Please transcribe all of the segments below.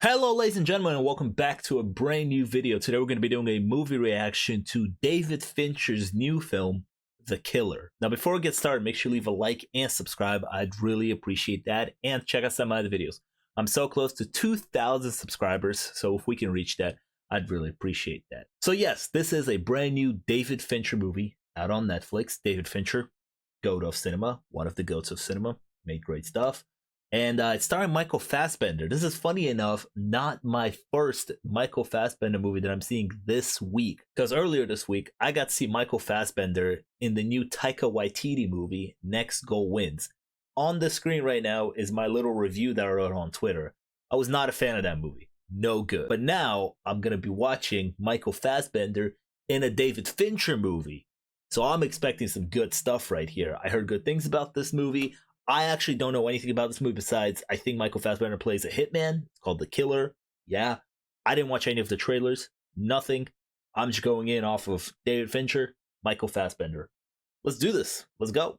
Hello ladies and gentlemen, and welcome back to a brand new video. Today we're going to be doing a movie reaction to David Fincher's new film, The Killer. Now before we get started, make sure you leave a like and subscribe. I'd really appreciate that. And check out some of my other videos. I'm so close to 2,000 subscribers, so if we can reach that, I'd really appreciate that. So yes, this is a brand new David Fincher movie out on Netflix. David Fincher, goat of cinema, one of the goats of cinema, made great stuff. And it's starring Michael Fassbender. This is, funny enough, not my first Michael Fassbender movie that I'm seeing this week. Because earlier this week, I got to see Michael Fassbender in the new Taika Waititi movie, Next Goal Wins. On the screen right now is my little review that I wrote on Twitter. I was not a fan of that movie. No good. But now, I'm going to be watching Michael Fassbender in a David Fincher movie. So I'm expecting some good stuff right here. I heard good things about this movie. I actually don't know anything about this movie besides I think Michael Fassbender plays a hitman. It's called The Killer. Yeah. I didn't watch any of the trailers. Nothing. I'm just going in off of David Fincher, Michael Fassbender. Let's do this. Let's go.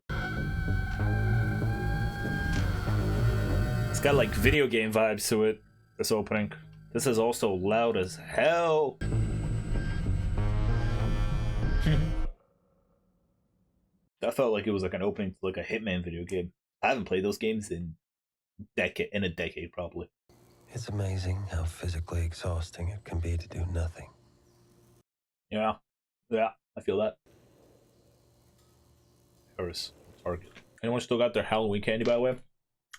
It's got like video game vibes to it, this opening. This is also loud as hell. That felt like it was like an opening to like a Hitman video game. I haven't played those games in a decade probably. It's amazing how physically exhausting it can be to do nothing. Yeah, I feel that. Paris, Target. Anyone still got their Halloween candy, by the way?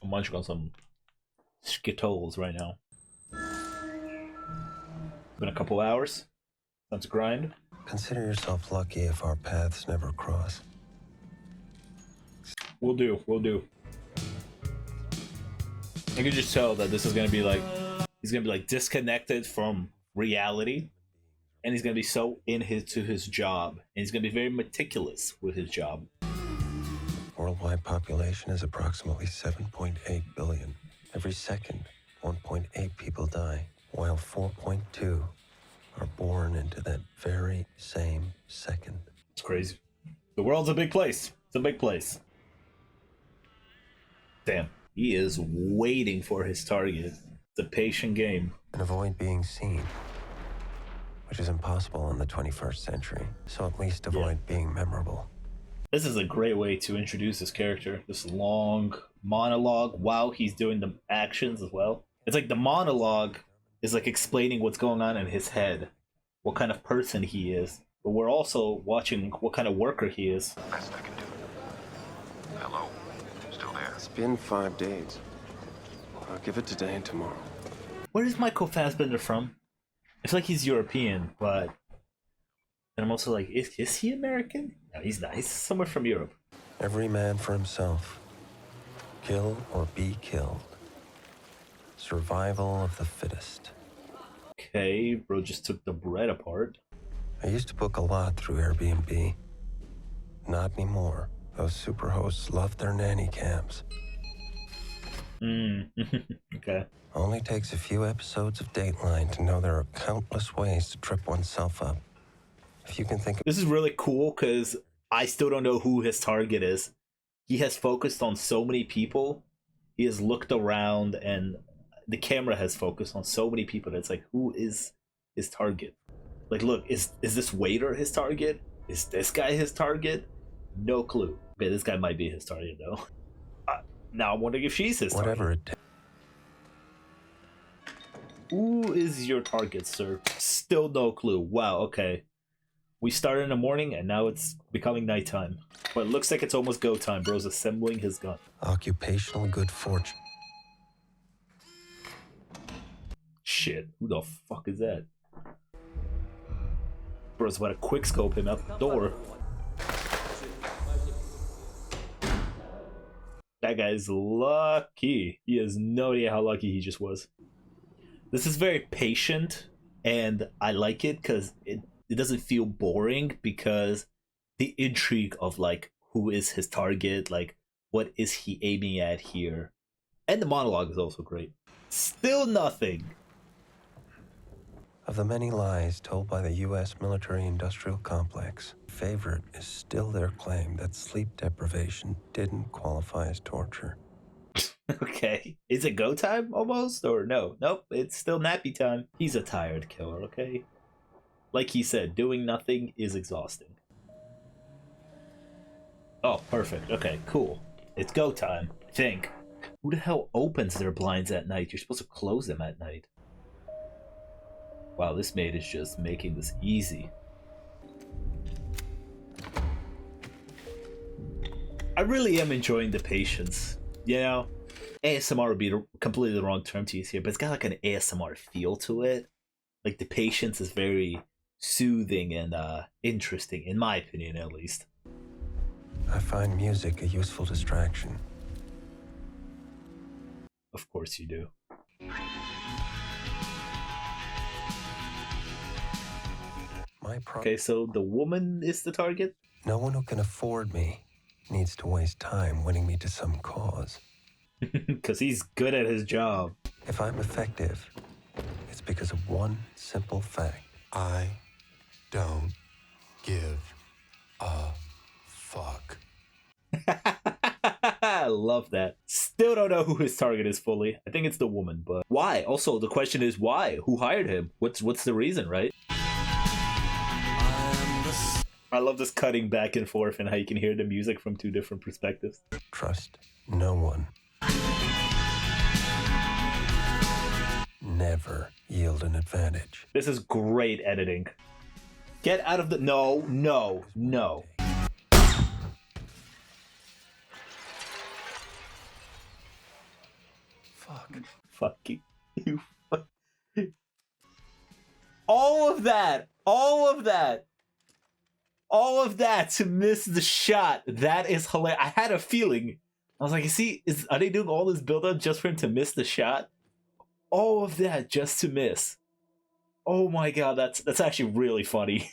I'm munching on some Skittles right now. Been a couple hours. Let's grind. Consider yourself lucky if our paths never cross. We'll do. I can just tell that this is gonna be like, he's gonna be like disconnected from reality, and he's gonna be so to his job, and he's gonna be very meticulous with his job. Worldwide population is approximately 7.8 billion. Every second, 1.8 people die, while 4.2 are born into that very same second. It's crazy. The world's a big place. It's a big place. Damn, he is waiting for his target. It's a patient game. And avoid being seen, which is impossible in the 21st century. So at least avoid being memorable. This is a great way to introduce this character. This long monologue while he's doing the actions as well. It's like the monologue is like explaining what's going on in his head, what kind of person he is. But we're also watching what kind of worker he is. Best I can do. Hello? Still there? It's been 5 days. I'll give it today and tomorrow. Where is Michael Fassbender from? I feel like he's European, but... And I'm also like, is he American? No, he's not. He's somewhere from Europe. Every man for himself. Kill or be killed. Survival of the fittest. Okay, bro just took the bread apart. I used to book a lot through Airbnb. Not anymore. Those super hosts love their nanny cams. Okay. Only takes a few episodes of Dateline to know there are countless ways to trip oneself up. If you can think of... This is really cool because I still don't know who his target is. He has focused on so many people. He has looked around and the camera has focused on so many people. That's like, who is his target? Like, look, is this waiter his target? Is this guy his target? No clue. Okay, this guy might be his target though. Now I'm wondering if she's his target. Whatever it takes. Who is your target, sir? Still no clue. Wow, okay. We started in the morning and now it's becoming nighttime. But it looks like it's almost go time. Bro's assembling his gun. Occupational good fortune. Shit, who the fuck is that? Bro's about to quick scope him out the door. That guy's lucky. He has no idea how lucky he just was. This is very patient, and I like it because it doesn't feel boring, because the intrigue of like who is his target, like what is he aiming at here, and the monologue is also great. Still nothing. Of the many lies told by the U.S. military-industrial complex, favorite is still their claim that sleep deprivation didn't qualify as torture. Okay. Is it go time almost? Or no? Nope, it's still nappy time. He's a tired killer, okay? Like he said, doing nothing is exhausting. Oh, perfect. Okay, cool. It's go time, I think. Who the hell opens their blinds at night? You're supposed to close them at night. Wow, this maid is just making this easy. I really am enjoying the patience. You know, ASMR would be completely the wrong term to use here, but it's got like an ASMR feel to it. Like the patience is very soothing and interesting, in my opinion, at least. I find music a useful distraction. Of course you do. Okay, so the woman is the target? No one who can afford me needs to waste time winning me to some cause. Because he's good at his job. If I'm effective, it's because of one simple fact. I don't give a fuck. I love that. Still don't know who his target is fully. I think it's the woman, but why? Also, the question is why? Who hired him? What's the reason, right? I love this cutting back and forth and how you can hear the music from two different perspectives. Trust no one. Never yield an advantage. This is great editing. Get out of the... No, no, no. Fuck you. All of that to miss the shot. That is hilarious. I had a feeling. I was like, are they doing all this build up just for him to miss the shot? All of that just to miss. Oh my god, that's actually really funny.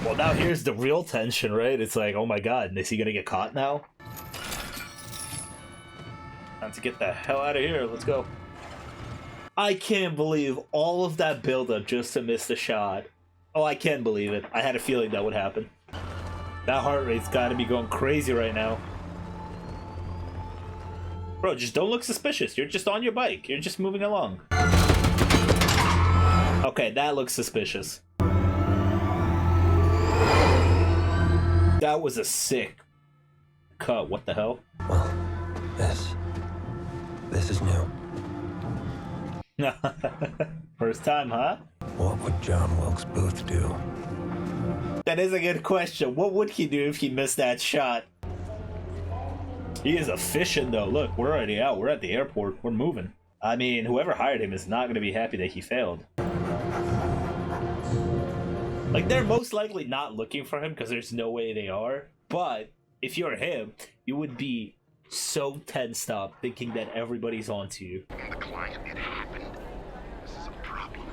Well, now here's the real tension, right? It's like, oh my god, is he gonna get caught now? Time to get the hell out of here. Let's go. I can't believe all of that buildup just to miss the shot. Oh, I can't believe it. I had a feeling that would happen. That heart rate's gotta be going crazy right now. Bro, just don't look suspicious. You're just on your bike. You're just moving along. Okay, that looks suspicious. That was a sick cut. What the hell? Well, this is new. First time, huh? What would John Wilkes Booth do? That is a good question. What would he do if he missed that shot? He is efficient, though. Look, we're already out. We're at the airport. We're moving. I mean, whoever hired him is not going to be happy that he failed. Like, they're most likely not looking for him because there's no way they are. But if you're him, you would be so tensed up thinking that everybody's onto you. And the client, it happened. This is a problem.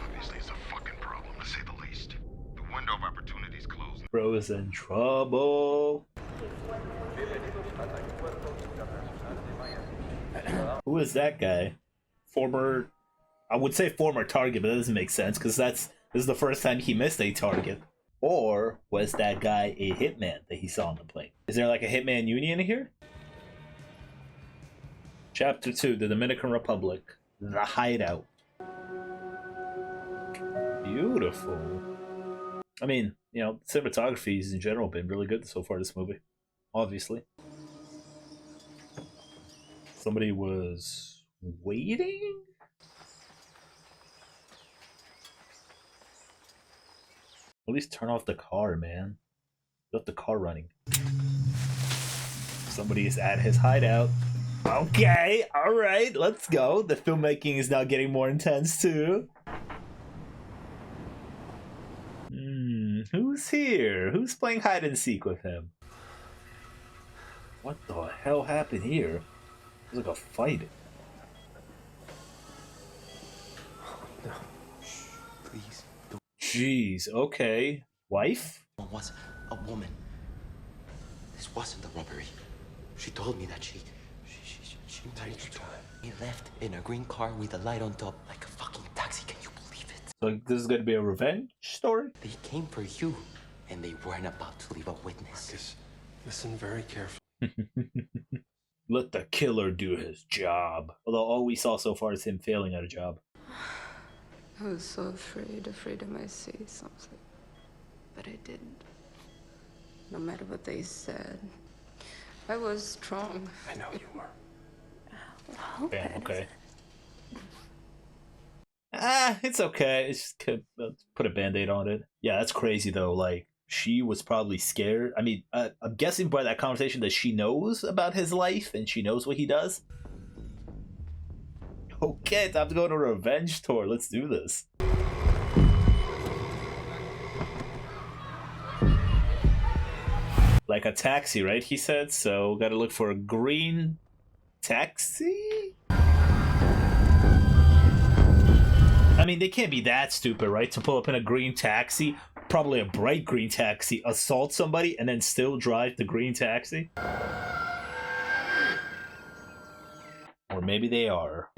Obviously, it's a fucking problem, to say the least. The window of opportunity's closed. Bro is in trouble. Who is that guy? Former... I would say former target, but that doesn't make sense because this is the first time he missed a target. Or was that guy a hitman that he saw on the plane? Is there like a hitman union here? Chapter 2, the Dominican Republic. The Hideout. Beautiful. I mean, you know, cinematography has in general been really good so far this movie. Obviously. Somebody was waiting? At least turn off the car, man. Let the car running. Somebody is at his hideout. Okay, alright, let's go. The filmmaking is now getting more intense too. Who's here? Who's playing hide and seek with him? What the hell happened here? It was like a fight. No. Shh, please. Jeez, okay. Wife? It was a woman. This wasn't a robbery. She told me that she left in a green car with a light on top like a fucking taxi. Can you believe it? So this is gonna be a revenge story? They came for you, and they weren't about to leave a witness. Marcus, Listen very carefully. Let the killer do his job. Although all we saw so far is him failing at a job. I was so afraid I might say something. But I didn't. No matter what they said, I was strong. I know you were. Damn, okay. It's okay. It's just let's put a band-aid on it. Yeah, that's crazy though. Like, she was probably scared. I mean, I'm guessing by that conversation that she knows about his life and she knows what he does. Okay, time to go on a revenge tour. Let's do this. Like a taxi, right? He said. So, gotta look for a green taxi? I mean, they can't be that stupid, right? To pull up in a green taxi, probably a bright green taxi, assault somebody, and then still drive the green taxi? Or maybe they are.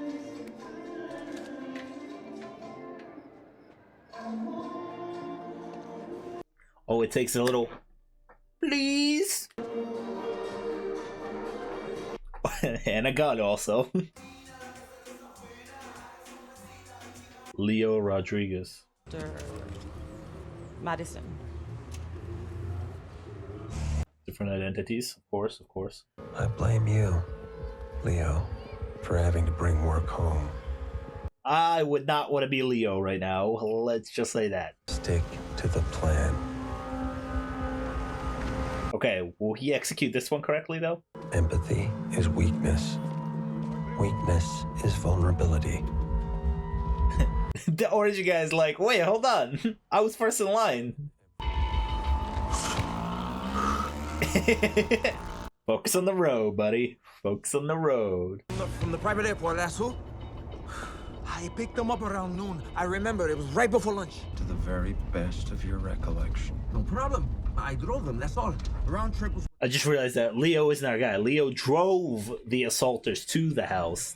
Oh, it takes a little... Please? And a gun also. Leo Rodriguez. Madison. Different identities, of course, of course. I blame you, Leo, for having to bring work home. I would not want to be Leo right now. Let's just say that. Stick to the plan. Okay, will he execute this one correctly, though? Empathy is weakness. Weakness is vulnerability. The orange guy's like, wait, hold on. I was first in line. Focus on the road, buddy. Focus on the road. From the private airport, that's who? I picked them up around noon. I remember, it was right before lunch. To the very best of your recollection. No problem. I drove them, that's all. The round trip was... I just realized that Leo isn't our guy. Leo drove the assaulters to the house.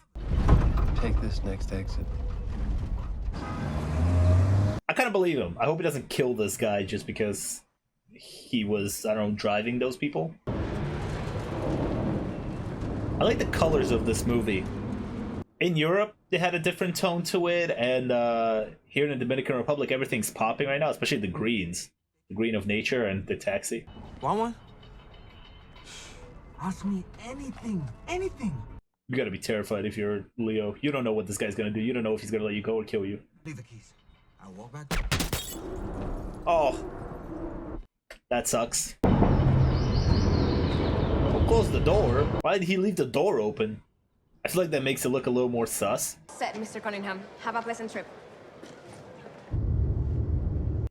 Take this next exit. I kind of believe him. I hope he doesn't kill this guy just because he was, I don't know, driving those people. I like the colors of this movie. In Europe, they had a different tone to it, and here in the Dominican Republic, everything's popping right now, especially the greens. The green of nature and the taxi. Want one? Ask me anything, anything. You gotta be terrified if you're Leo. You don't know what this guy's gonna do. You don't know if he's gonna let you go or kill you. Leave the keys. I'll walk back. Oh. That sucks. Don't close the door. Why did he leave the door open? I feel like that makes it look a little more sus. Set, Mr. Cunningham. Have a pleasant trip.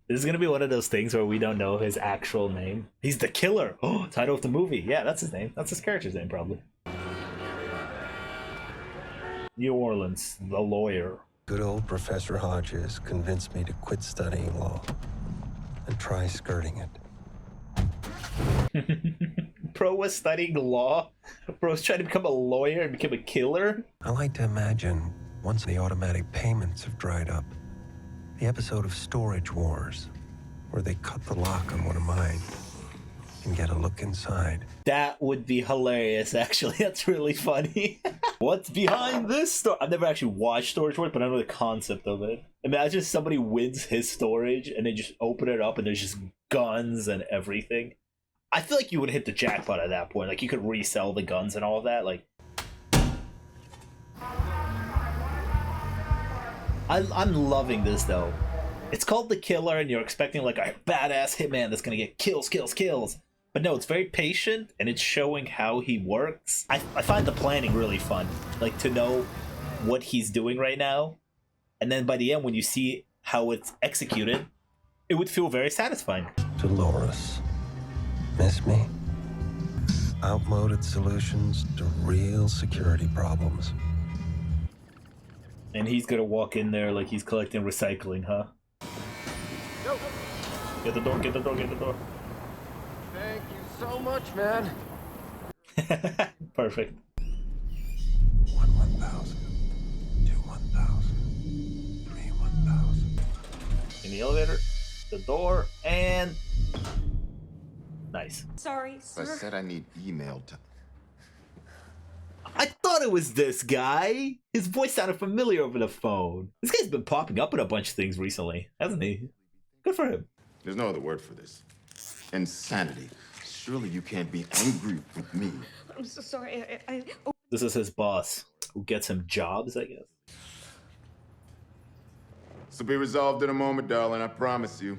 This is gonna be one of those things where we don't know his actual name. He's the killer. Oh, title of the movie. Yeah, that's his name. That's his character's name, probably. New Orleans, the lawyer. Good old Professor Hodges convinced me to quit studying law and try skirting it. Bro was studying law. Bro was trying to become a lawyer and become a killer. I like to imagine once the automatic payments have dried up, the episode of Storage Wars, where they cut the lock on one of mine and get a look inside. That would be hilarious, actually. That's really funny. What's behind this store? I've never actually watched Storage Wars, but I know the concept of it. Imagine somebody wins his storage and they just open it up and there's just guns and everything. I feel like you would hit the jackpot at that point. Like, you could resell the guns and all of that. Like, I'm loving this, though. It's called The Killer, and you're expecting, like, a badass hitman that's gonna get kills, kills, kills. But no, it's very patient, and it's showing how he works. I find the planning really fun. Like, to know what he's doing right now. And then by the end, when you see how it's executed, it would feel very satisfying. Dolores. Miss me? Outmoded solutions to real security problems. And he's gonna walk in there like he's collecting recycling, huh? Yo. Get the door, get the door, get the door. Thank you so much, man. Perfect. 1,000. 1,000. 1,000. In the elevator, the door, and... Nice. Nice. Sorry, I sir. said I need email time. I thought it was this guy. His voice sounded familiar over the phone. This guy's been popping up in a bunch of things recently, hasn't he? Good for him. There's no other word for this. Insanity. Surely you can't be angry with me. I'm so sorry. This is his boss, who gets him jobs, I guess. This will be resolved in a moment, darling, I promise you.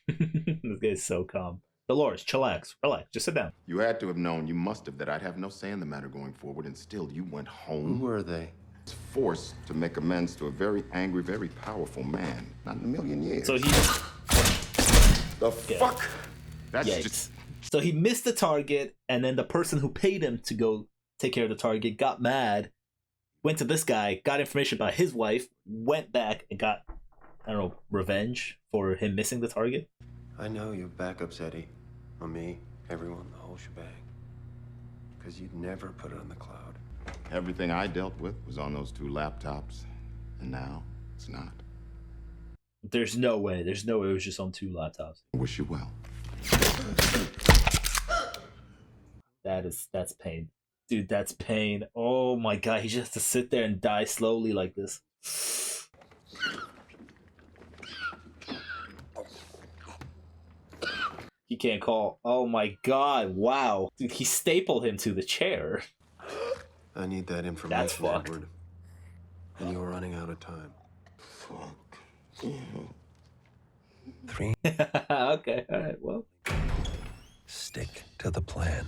This guy's so calm. Dolores, chillax, relax, just sit down. You had to have known, you must have, that I'd have no say in the matter going forward, and still you went home. Who were they? Was forced to make amends to a very angry, very powerful man. Not in a million years. So he... The fuck? That's Yikes. just... So he missed the target, and then the person who paid him to go take care of the target got mad, went to this guy, got information about his wife, went back and got, I don't know, revenge for him missing the target. I know you have backups, Eddie. On me, everyone, the whole shebang. Because you'd never put it on the cloud. Everything I dealt with was on those 2 laptops, and now it's not. There's no way. There's no way it was just on 2 laptops. I wish you well. That's pain. Dude, that's pain. Oh my god, he just has to sit there and die slowly like this. He can't call. Oh my god, wow. Dude, he stapled him to the chair. I need that information, That's fucked. Edward. And you're running out of time. Fuck you. 3. Okay, alright, well. Stick to the plan.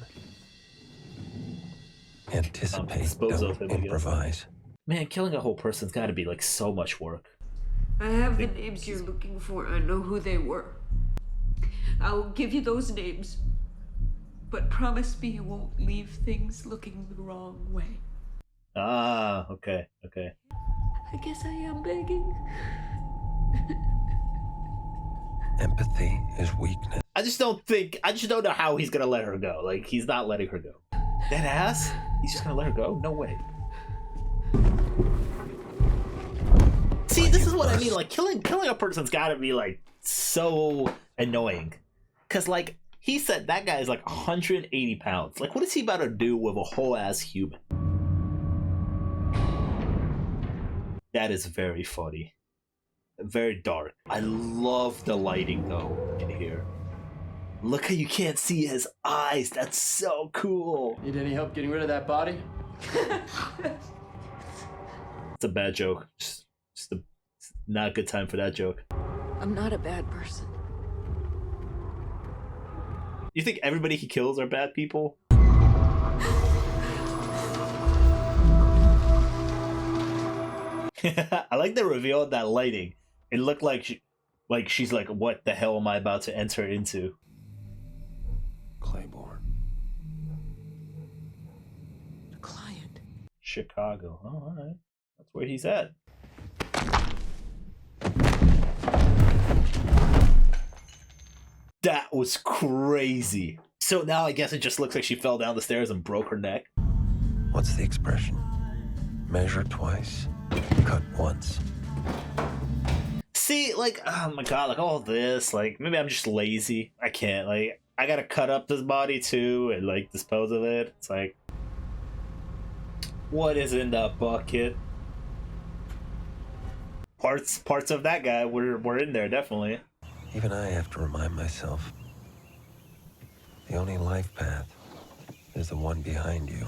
Anticipate, dispose of don't him, I guess. improvise. Man, killing a whole person's gotta be like so much work. I have the names you're looking for. I know who they were. I will give you those names. But promise me you won't leave things looking the wrong way. Ah, okay, okay. I guess I am begging. Empathy is weakness. I just don't know how he's gonna let her go. Like, he's not letting her go. That ass? He's just gonna let her go? No way. See, this is what I mean. Like, killing a person's gotta be, like, so annoying. Because, like, he said that guy is, like, 180 pounds. Like, what is he about to do with a whole-ass human? That is very funny. Very dark. I love the lighting, though, in here. Look how you can't see his eyes. That's so cool. Need any help getting rid of that body? It's a bad joke. Just not a good time for that joke. I'm not a bad person. You think everybody he kills are bad people? I like the reveal of that lighting. It looked like she's like, what the hell am I about to enter into? Claiborne. A client. Chicago. Oh, all right. That's where he's at. That was crazy. So now I guess it just looks like she fell down the stairs and broke her neck. What's the expression? Measure twice, cut once. See, like, oh my god, like all this, like, maybe I'm just lazy. I can't, like, I gotta cut up this body too and, like, dispose of it. It's like, what is in that bucket? Parts of that guy were in there, definitely. Even I have to remind myself. The only life path is the one behind you.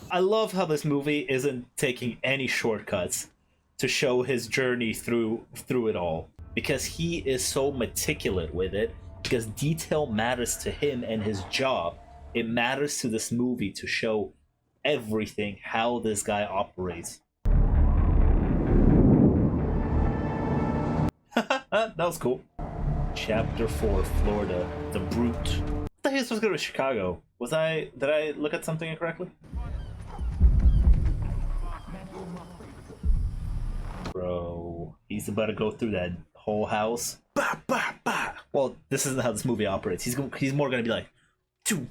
I love how this movie isn't taking any shortcuts to show his journey through it all, because he is so meticulous with it, because detail matters to him and his job. It matters to this movie to show everything, how this guy operates. That was cool. Chapter 4, Florida, the Brute. I thought he was supposed to go to Chicago. Did I look at something incorrectly? Bro, he's about to go through that whole house. Bah, bah, bah. Well, this isn't how this movie operates. He's more gonna be like, "Two.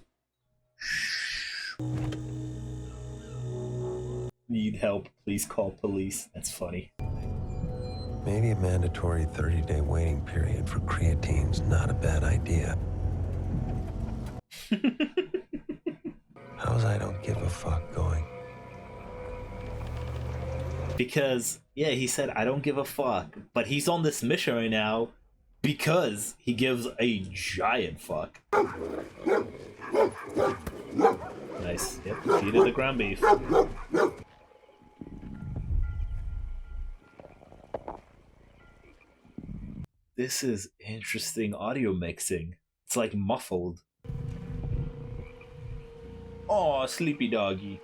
Need help? Please call police." That's funny. Maybe a mandatory 30-day waiting period for creatine's not a bad idea. How's I don't give a fuck going? Because, yeah, he said, I don't give a fuck. But he's on this mission right now because he gives a giant fuck. Nice. Yep, defeated the ground beef. This is interesting audio mixing. It's like muffled. Oh, sleepy doggy.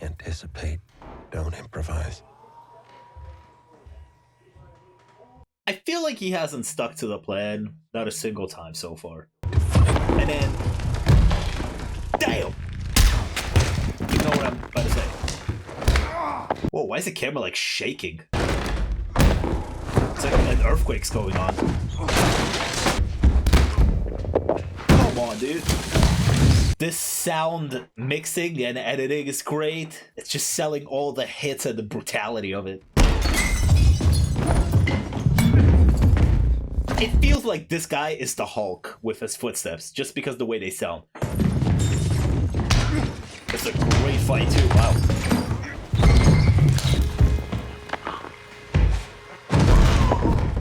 Anticipate, don't improvise. I feel like he hasn't stuck to the plan, not a single time so far. And then, damn! You know what I'm about to say. Whoa, why is the camera like shaking? It's like an earthquake's going on. Come on, dude. This sound mixing and editing is great. It's just selling all the hits and the brutality of it. It feels like this guy is the Hulk with his footsteps, just because of the way they sound. It's a great fight too, wow.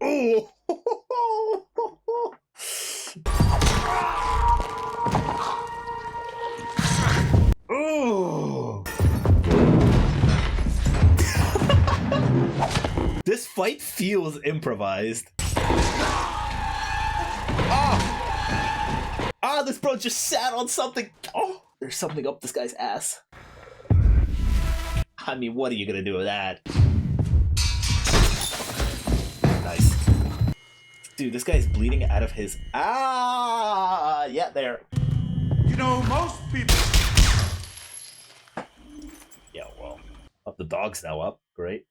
Ooh! Ooh! This fight feels improvised. Ah, this bro just sat on something. Oh, there's something up this guy's ass. I mean, what are you gonna do with that? Nice. Dude, this guy's bleeding out of his... Ah, yeah, there. You know, most people... Yeah, well, up the dog's now up. Great.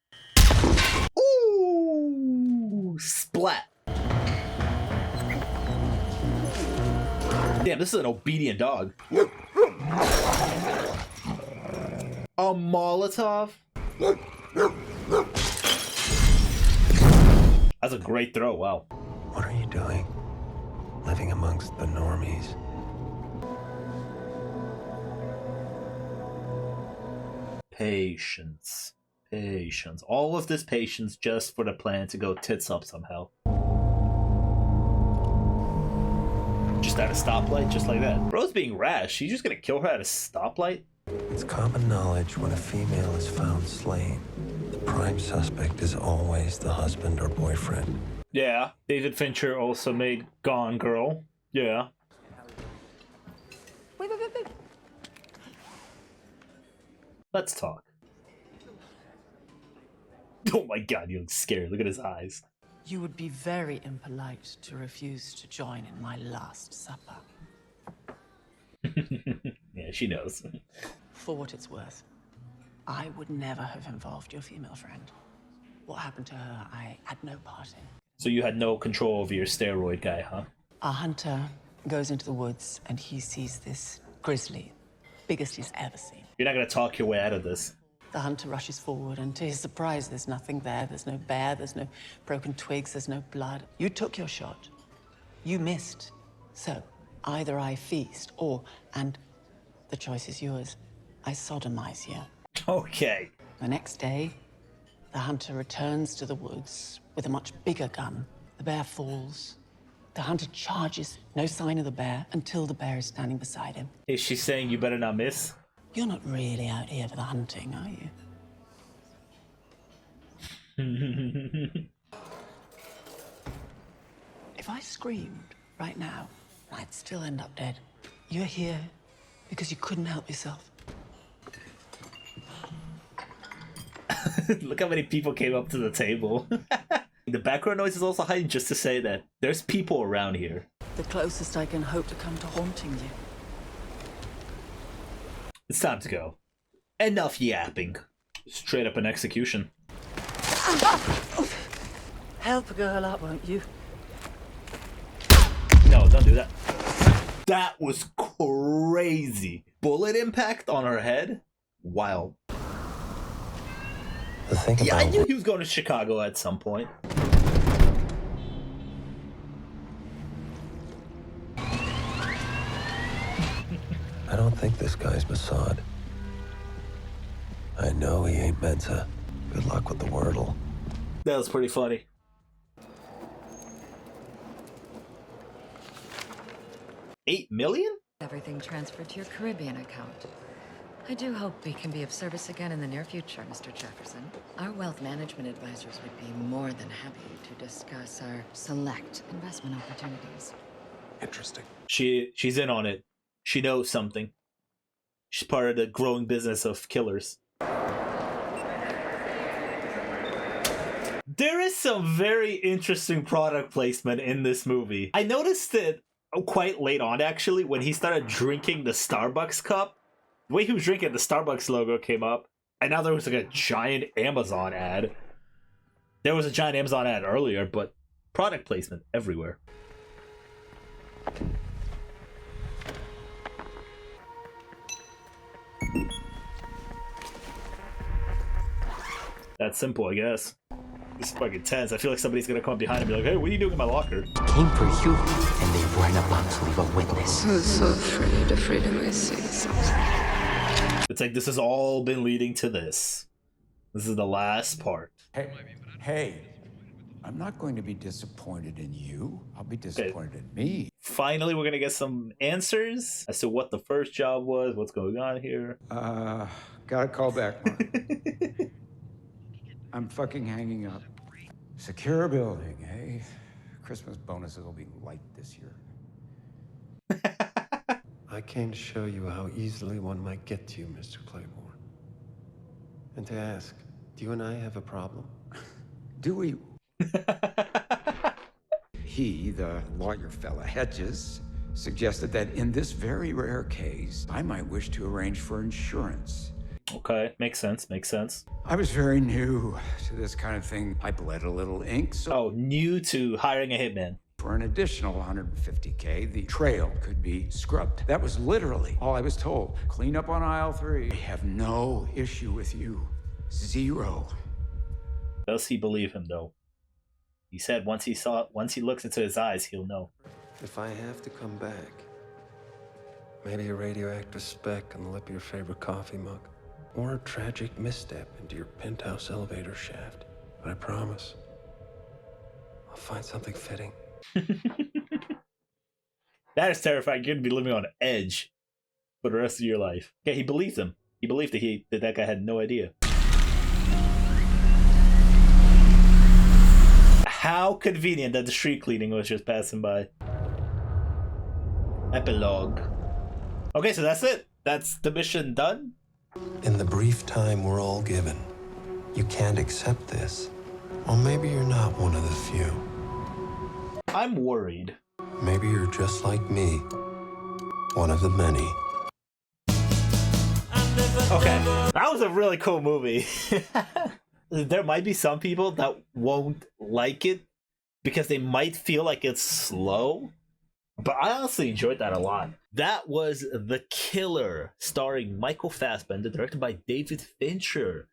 Ooh, splat. Damn, this is an obedient dog. A Molotov? That's a great throw, wow. What are you doing? Living amongst the normies. Patience. Patience. All of this patience just for the plan to go tits up somehow. Just at a stoplight, just like that. Bro's being rash. You just gonna kill her at a stoplight? It's common knowledge when a female is found slain, the prime suspect is always the husband or boyfriend. Yeah. David Fincher also made Gone Girl. Yeah. Wait. Let's talk. Oh my god, you look scared. Look at his eyes. You would be very impolite to refuse to join in my last supper. Yeah, she knows. For what it's worth, I would never have involved your female friend. What happened to her, I had no part in. So you had no control over your steroid guy, huh? Our hunter goes into the woods and he sees this grizzly, biggest he's ever seen. You're not gonna talk your way out of this. The hunter rushes forward, and to his surprise, there's nothing there. There's no bear, there's no broken twigs, there's no blood. You took your shot. You missed. So, either I feast, or, and the choice is yours, I sodomize you. Okay. The next day, the hunter returns to the woods with a much bigger gun. The bear falls. The hunter charges, no sign of the bear, until the bear is standing beside him. Is she saying you better not miss? You're not really out here for the hunting, are you? If I screamed right now, I'd still end up dead. You're here because you couldn't help yourself. Look how many people came up to the table. The background noise is also hiding just to say that there's people around here. The closest I can hope to come to haunting you. It's time to go. Enough yapping. Straight up an execution. Help a girl up, won't you? No, don't do that. That was crazy. Bullet impact on her head? Wild. The thing Yeah, I about knew he was going to Chicago at some point. don't think this guy's Mossad. I know he ain't Mensa. Good luck with the Wordle. That was pretty funny. $8 million? Everything transferred to your Caribbean account. I do hope we can be of service again in the near future, Mr. Jefferson. Our wealth management advisors would be more than happy to discuss our select investment opportunities. Interesting. She's in on it. She knows something. She's part of the growing business of killers. There is some very interesting product placement in this movie. I noticed it quite late on, actually, when he started drinking the Starbucks cup. The way he was drinking, the Starbucks logo came up, and now there was like a giant Amazon ad. There was a giant Amazon ad earlier, but product placement everywhere. That's simple, I guess. This is fucking tense. I feel like somebody's gonna come up behind and be like, hey, what are you doing in my locker? Came for you, and they weren't about to leave a witness. I was so afraid I might say something. It's like this has all been leading to this. This is the last part. Hey, I'm not going to be disappointed in you. I'll be disappointed in me. Finally, we're gonna get some answers as to what the first job was, what's going on here. Gotta call back, Mark. I'm fucking hanging up. Secure building, eh? Christmas bonuses will be light this year. I came to show you how easily one might get to you, Mr. Claiborne. And to ask, do you and I have a problem? Do we? He, the lawyer fella Hedges, suggested that in this very rare case, I might wish to arrange for insurance. Okay, makes sense, makes sense. I was very new to this kind of thing. I bled a little ink, so... Oh, new to hiring a hitman. For an additional $150K, the trail could be scrubbed. That was literally all I was told. Clean up on aisle 3. I have no issue with you. Zero. Does he believe him, though? He said once he looks into his eyes, he'll know. If I have to come back, maybe a radioactive speck on the lip of your favorite coffee mug. Or a tragic misstep into your penthouse elevator shaft. But I promise, I'll find something fitting. That is terrifying. You're gonna be living on edge for the rest of your life. Okay, he believed him. He believed that that guy had no idea. How convenient that the street cleaning was just passing by. Epilogue. Okay, so that's it. That's the mission done. In the brief time we're all given, you can't accept this. Or maybe you're not one of the few. I'm worried. Maybe you're just like me, one of the many. Okay, that was a really cool movie. There might be some people that won't like it because they might feel like it's slow, but I honestly enjoyed that a lot. That was The Killer, starring Michael Fassbender, directed by David Fincher.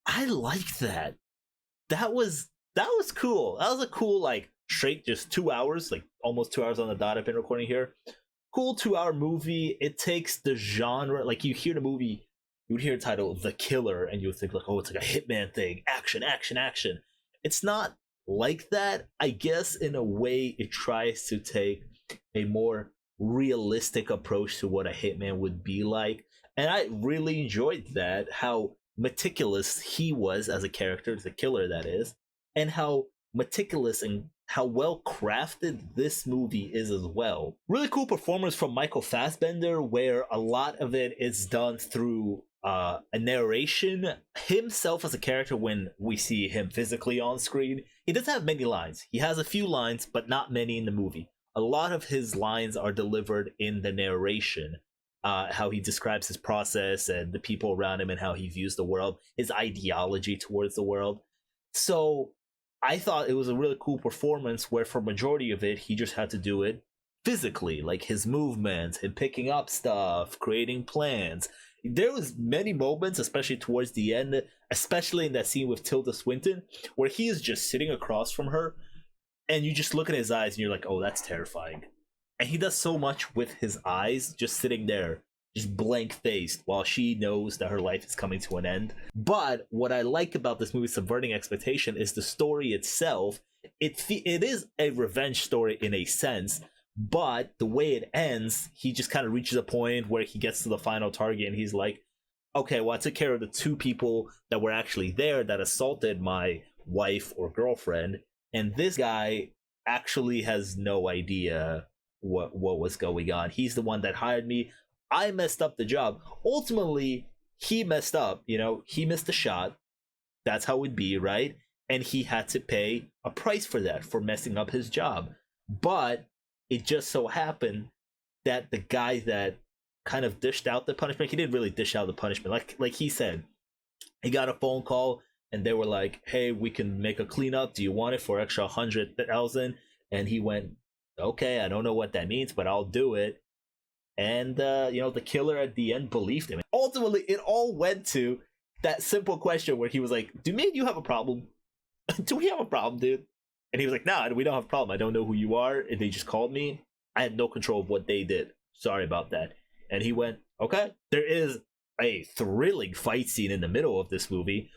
I liked that. That was cool. That was a cool, like, straight just 2 hours, like almost 2 hours on the dot. I've been recording here. Cool 2 hour movie. It takes the genre, like, you hear the movie, you would hear the title The Killer, and you would think like, oh, it's like a hitman thing, action, action, action. It's not like that. I guess in a way it tries to take a more realistic approach to what a hitman would be like, and I really enjoyed that, how meticulous he was as a character, the killer that is, and how meticulous and how well crafted this movie is as well. Really cool performance from Michael Fassbender, where a lot of it is done through a narration. Himself as a character, when we see him physically on screen, he doesn't have many lines. He has a few lines, but not many in the movie. A lot of his lines are delivered in the narration, how he describes his process and the people around him and how he views the world, his ideology towards the world. So I thought it was a really cool performance where for majority of it, he just had to do it physically, like his movements, him picking up stuff, creating plans. There was many moments, especially towards the end, especially in that scene with Tilda Swinton, where he is just sitting across from her, and you just look at his eyes and you're like, oh, that's terrifying. And he does so much with his eyes, just sitting there. just blank faced while she knows that her life is coming to an end. But what I like about this movie, Subverting Expectation, is the story itself. It is a revenge story in a sense, but the way it ends, he just kind of reaches a point where he gets to the final target and he's like, okay, well, I took care of the two people that were actually there that assaulted my wife or girlfriend, and this guy actually has no idea what was going on. He's the one that hired me. I messed up the job. Ultimately, he messed up, you know, he missed a shot. That's how it'd be, right? And he had to pay a price for that, for messing up his job. But it just so happened that the guy that kind of dished out the punishment, he didn't really dish out the punishment. Like he said, he got a phone call and they were like, hey, we can make a cleanup. Do you want it for extra 100,000? And he went, okay, I don't know what that means, but I'll do it. And, you know, the killer at the end believed him. Ultimately, it all went to that simple question where he was like, do me and you have a problem? Do we have a problem, dude? And he was like, nah, we don't have a problem. I don't know who you are. And they just called me. I had no control of what they did. Sorry about that. And he went, okay. There is a thrilling fight scene in the middle of this movie.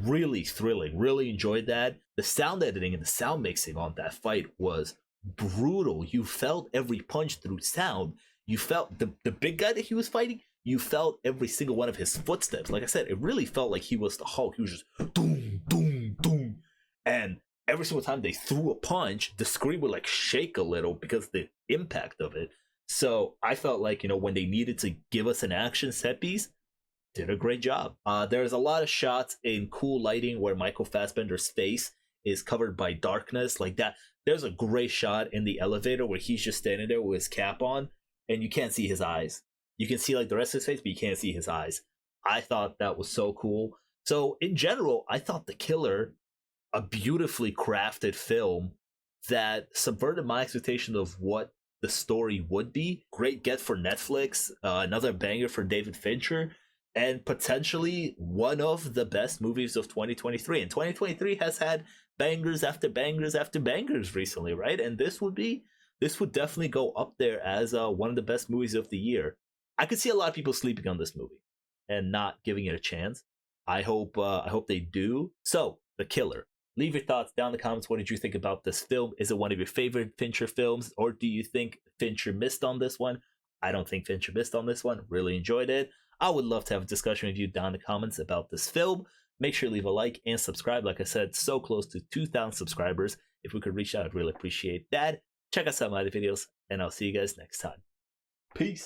Really thrilling. Really enjoyed that. The sound editing and the sound mixing on that fight was brutal. You felt every punch through sound. You felt the big guy that he was fighting. You felt every single one of his footsteps. Like I said, it really felt like he was the Hulk. He was just doom, doom, doom. And every single time they threw a punch, the screen would like shake a little because of the impact of it. So I felt like, you know, when they needed to give us an action set piece, did a great job. There's a lot of shots in cool lighting where Michael Fassbender's face is covered by darkness like that. There's a great shot in the elevator where he's just standing there with his cap on and you can't see his eyes. You can see like the rest of his face, but you can't see his eyes. I thought that was so cool. So in general, I thought The Killer, a beautifully crafted film that subverted my expectation of what the story would be. Great get for Netflix, another banger for David Fincher, and potentially one of the best movies of 2023. And 2023 has had bangers after bangers after bangers recently, right? And this would definitely go up there as one of the best movies of the year. I could see a lot of people sleeping on this movie and not giving it a chance. I hope they do. So, The Killer. Leave your thoughts down in the comments. What did you think about this film? Is it one of your favorite Fincher films, or do you think Fincher missed on this one? I don't think Fincher missed on this one. Really enjoyed it. I would love to have a discussion with you down in the comments about this film. Make sure to leave a like and subscribe. Like I said, so close to 2,000 subscribers. If we could reach out, I'd really appreciate that. Check out some of my other videos, and I'll see you guys next time. Peace.